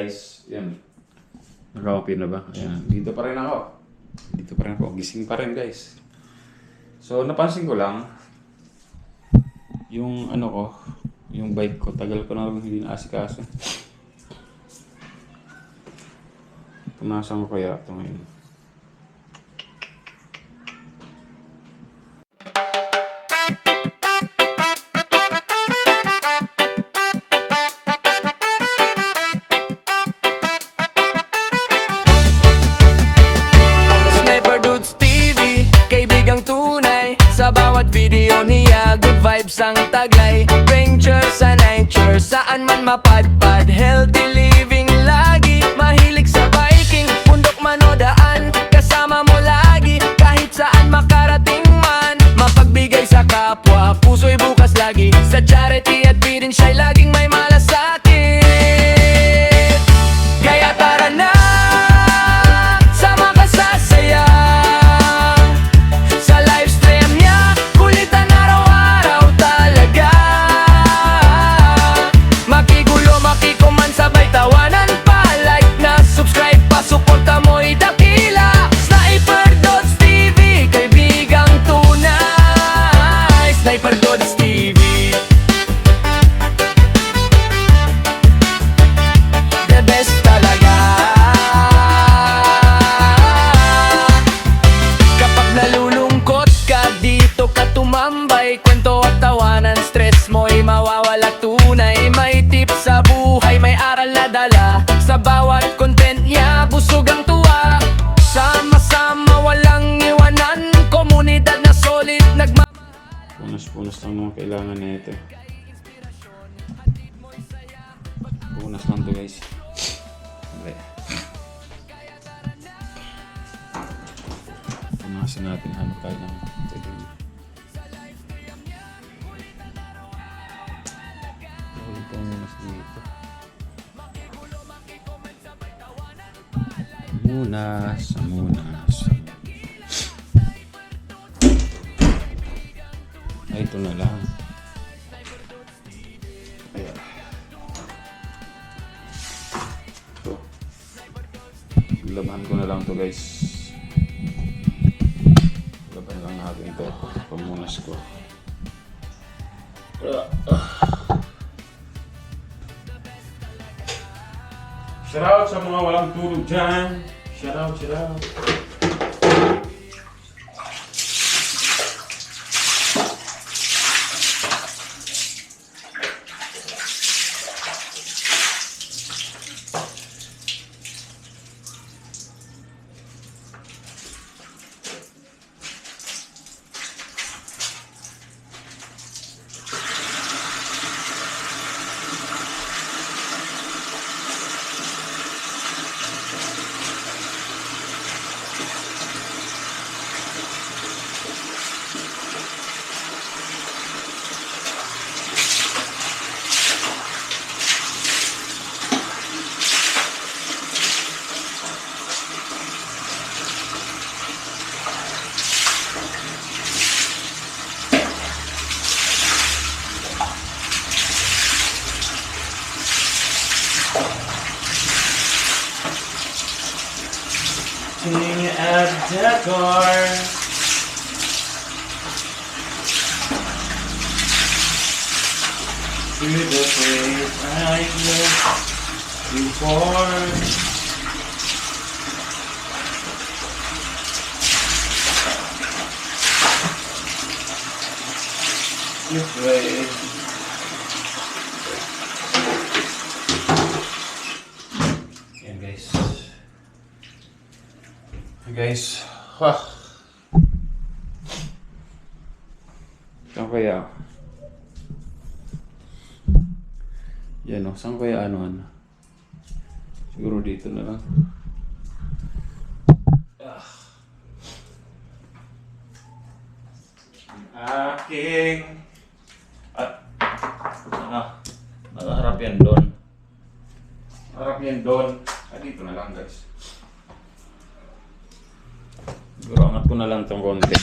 guys. Yan. Naka-open na ba? Ayan. Dito pa rin ako. Dito pa rin ako. Gising pa rin guys. So napansin ko lang. Yung ano ko. Yung bike ko. Tagal ko na rin hindi naasikaso. Punasan ko kaya ito ngayon. Sa bawat video niya, good vibes ang taglay. Venture sa nature, saan man mapadpad. Healthy living lagi, mahilig sa biking. Bundok man o daan, kasama mo lagi. Kahit saan makarating man, mapagbigay sa kapwa. Puso'y bukas lagi, sa charity at feeding siya'y laging may malasakit. Kaya tara na, sama ka sa saya. Suporta mo'y dakila. Sniper Dots TV, kaibigang tunay. Sniper Dots TV, the best talaga. Kapag nalulungkot ka, dito ka tumambay. Kwento at tawanan, stress mo'y mawawala tunay. May tips sa buhay, may aral na dala. Sa bawat content niya, busog ang tuwa. Sama-sama, walang iwanan. Komunidad na solid, Punas-punas lang naman kailangan na ito. Punas lang to guys. Okay. Punasan natin ano tayo lang. Ito punas dito. Munas. Ay, ito na lang. Ayan. Ito. Labahan ko na lang to guys. Labahan lang natin to. Pamunas ko. Shout out sa mga walang tulog dyan. Shout out. Sing at the car. To the place I lived before. You play. Yan guys. Guys, wah. Saan kaya? Yan o, saan kaya ano? Siguro dito na lang. Aking at nakaharap yan doon. Harap yan doon. Dito na lang guys. Siguro angat ko na lang itong konti.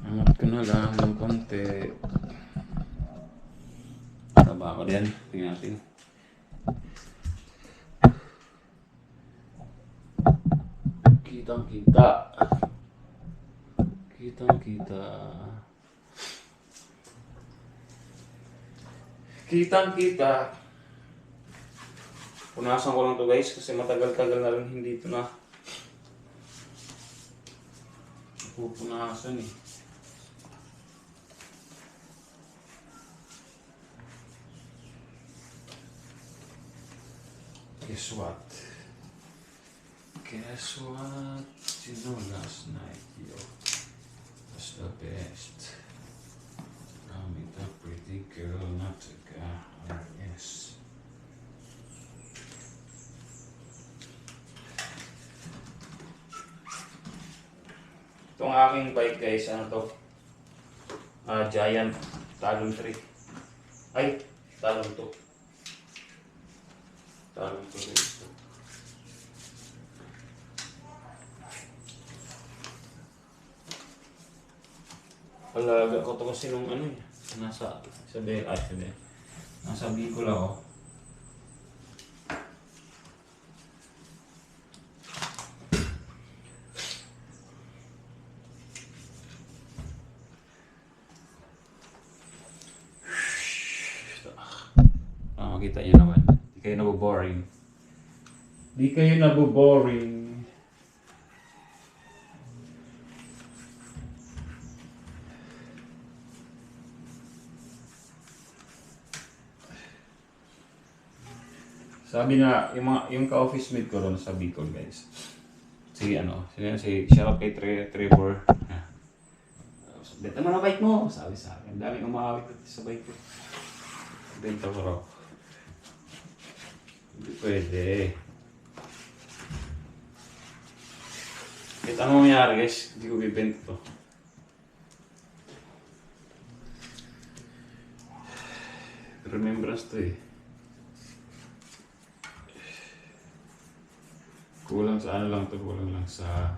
Angat ko na lang ng konti. ba ako din? Tingnan natin. Kitang-kita. Kitang-kita. Kitang-kita. Punasan ko lang to guys kasi matagal-tagal na rin hindi ito na pupunasan eh. Guess what? Guess what? You know last night, yo, was the best. I met a pretty girl, not a guy, yes. Itong aking bike guys, ano to? Giant Talon 3. Ay, Talon 2. Talon 2 guys. Alaga ko to kasi nung ano eh. Nasa Bicol ako. Makita nyo naman. Di kayo naboboring. Di kayo naboboring. Sabi nga, yung ka-office mate ko ron sa Bicol guys. Si shout out kay Trevor. Benta mo na bike mo, sabi sa akin. Daming umawit sa bike ko. Benta ko raw. Hindi pwede. Kahit ano mangyari guys, hindi ko bibenta to. Remembrance to eh. Kulang sa ano lang to, kulang lang sa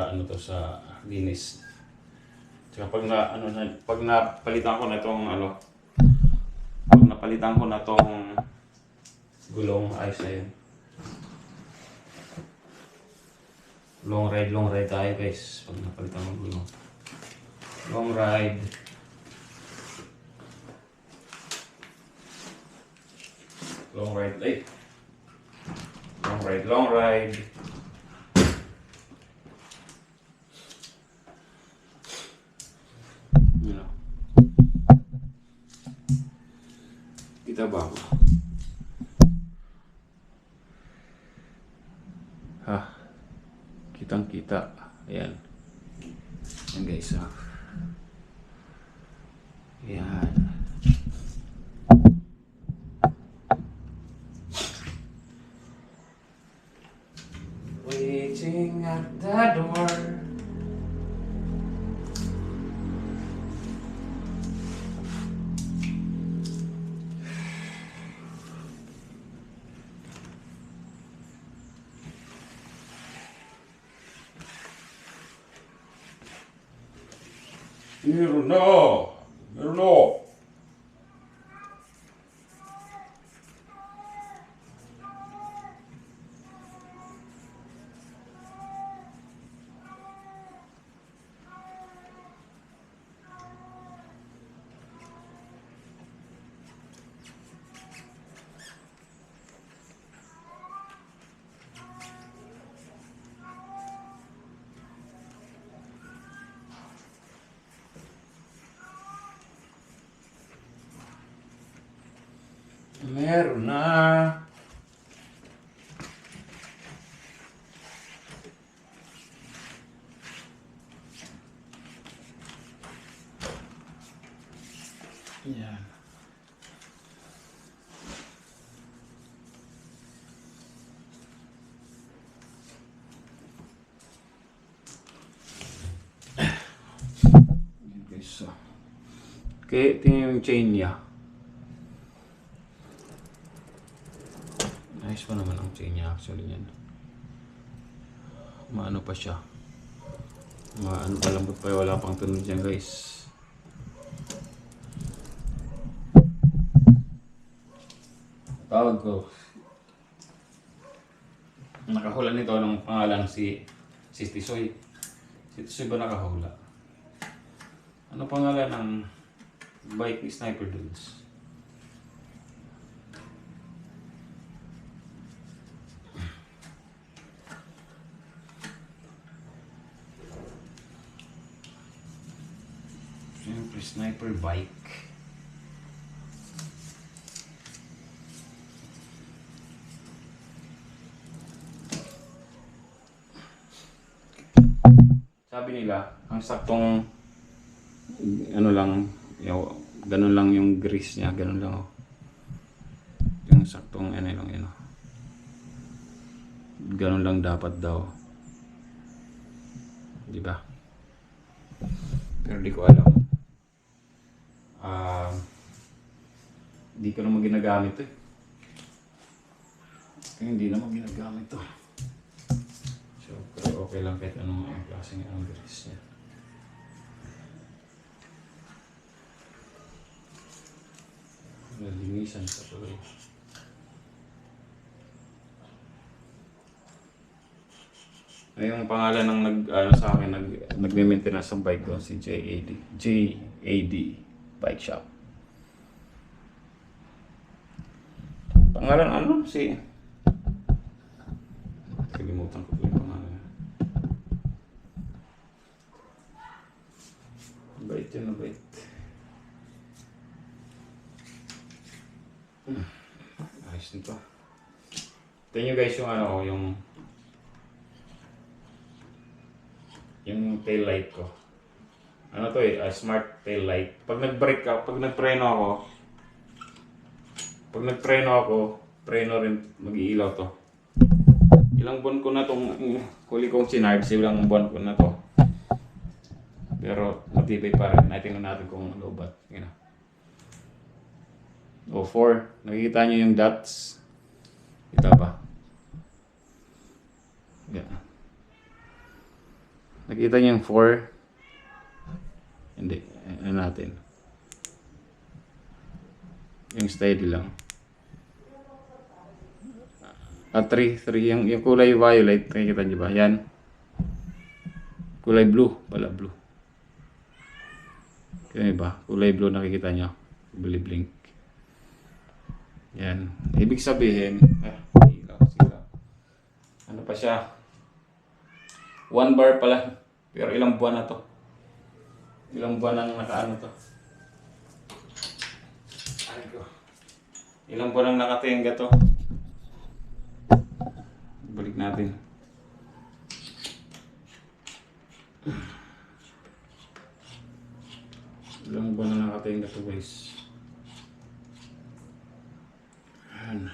ano to sa linis. Tsaka pag napalitan ko na tong gulong, ayos na yun. Long ride tayo guys pag napalitan ko gulong. Long ride. Long ride. You know. Kita ba ako? Ha? Kitang-kita. Ayan. Ayan guys. Ayan. Waiting at the door. Meron na. Meron na. Yan. Okay, tingnan yung chain niya. Nice pa naman ang chain niya actually yan. Maano pa siya. Maano palambot pa, wala pang tunog dyan guys. Tawag ko. Nakahula nito ng pangalan si Tisoy. Si Tisoy ba nakahula? Ano pangalan ng bike ni Sniper Dudes? Siyempre, Sniper bike. Sabi nila, ang saktong ano lang, ganun lang yung grease niya, ganun lang oh. Yung saktong ano lang yun oh. Ganun lang dapat daw. Di ba? Pero di ko alam. Di ko naman ginagamit eh. Kaya hindi naman ginagamit to. So, pero okay lang kahit anong klaseng ang grease niya. Nalinisan sa tuloy. Yung pangalan ng sa akin, nagme-maintenance ng bike ko, si JAD Bike Shop. Pangalan ano? Kalimutan ko yung pangalan. Bait yun, bait. Ayos nito. Ito nyo guys yung ano, yung tail light ko. Ano to eh, smart tail light. Pag nag-brake ako, pag nagpreno ako, preno rin, mag-iilaw to. Ilang buwan ko na itong huli kong sinards, ilang buwan ko na to. Pero matibay pa rin. Tingnan natin kung lobat. O 4. Nakikita nyo yung dots. Kita ba? Yeah. Nakita niyo yung 4? Hindi. Ano natin? Yung steady lang. 3. Yung kulay violet. Nakikita niyo ba? Yan. Kulay blue. Pala blue. Kaya ba? Kulay blue nakikita niyo. Blink. Yan. Ibig sabihin, sigaw. Ano pa siya? 1 bar pala. Pero ilang buwan na to? Ilang buwan nang nakaano to? Ay ko. Ilang buwan nang nakatingga to? Balik natin. Ilang buwan nang nakatingga to guys? Ayan.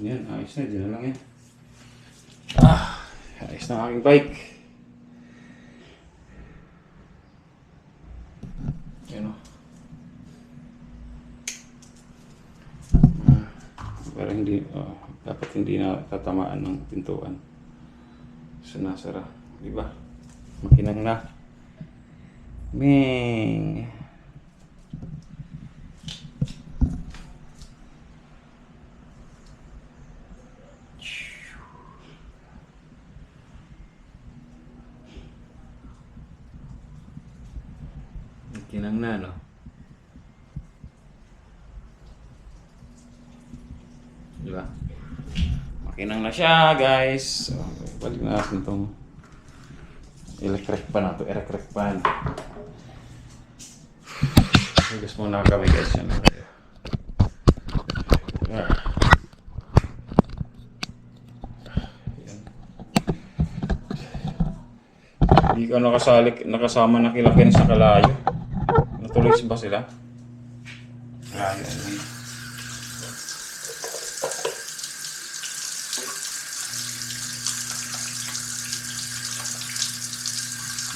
Yan, ayos na. Diyan na lang yan. Ayos na aking bike. Yan o. Parang hindi, dapat hindi na tatamaan ng pintuan. Sinasara. Diba? Makinang na. Ming! Kinang na, no? Diba? Makinang na siya, guys. So, balik na natin itong electric pan na ito. Electric pan. Gusto muna kami, guys. Yan. Hindi ka nakasama na kila Ken sa kalayo. Natuloy ba sila? Ayun.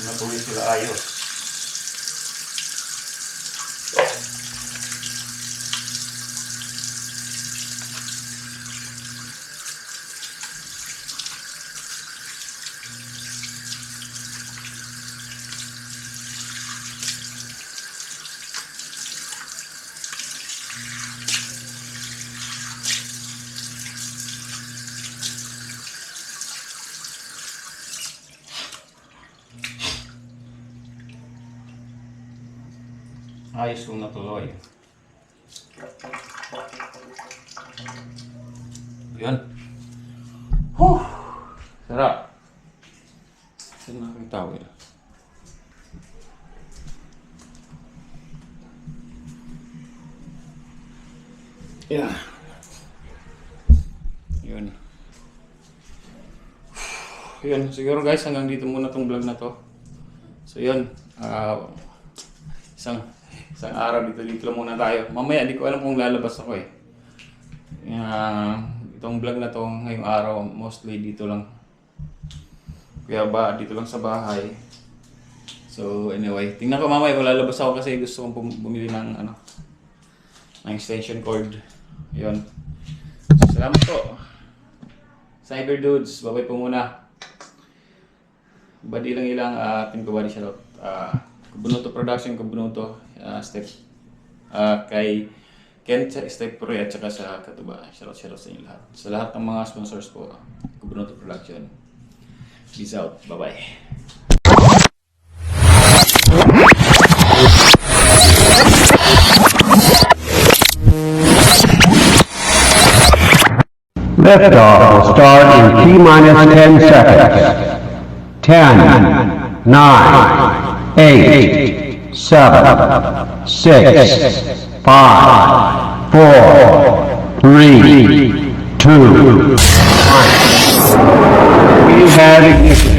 Natuloy sila ayos. Ayos kong natuloy. Yan. Sarap. Saan na aking tawel? Yeah. Yun. Yun. Siguro guys, hanggang dito muna tong vlog na to. So yun. Isang araw dito lang muna tayo. Mamaya, di ko alam kung lalabas ako eh. Itong vlog na to ngayong araw, mostly dito lang. Kaya dito lang sa bahay. So anyway, tingnan ko mamaya kung lalabas ako kasi gusto kong bumili ng ng extension cord. Yun. Salamat po. Cyber Dudes, babay po muna. Badi lang ilang ating kabady shoutout. Kubunuto Production, Kubunuto, Step, kay Ken, Step Pro at saka sa Katuba. Shoutout sa inyo lahat. Sa lahat ng mga sponsors po, Kubunuto Production. Peace out. Bye-bye. Liftoff will start in T-minus 10 seconds. 10, 9, 8, 7, 6, 5, 4, 3, 2, 1. We have ignition.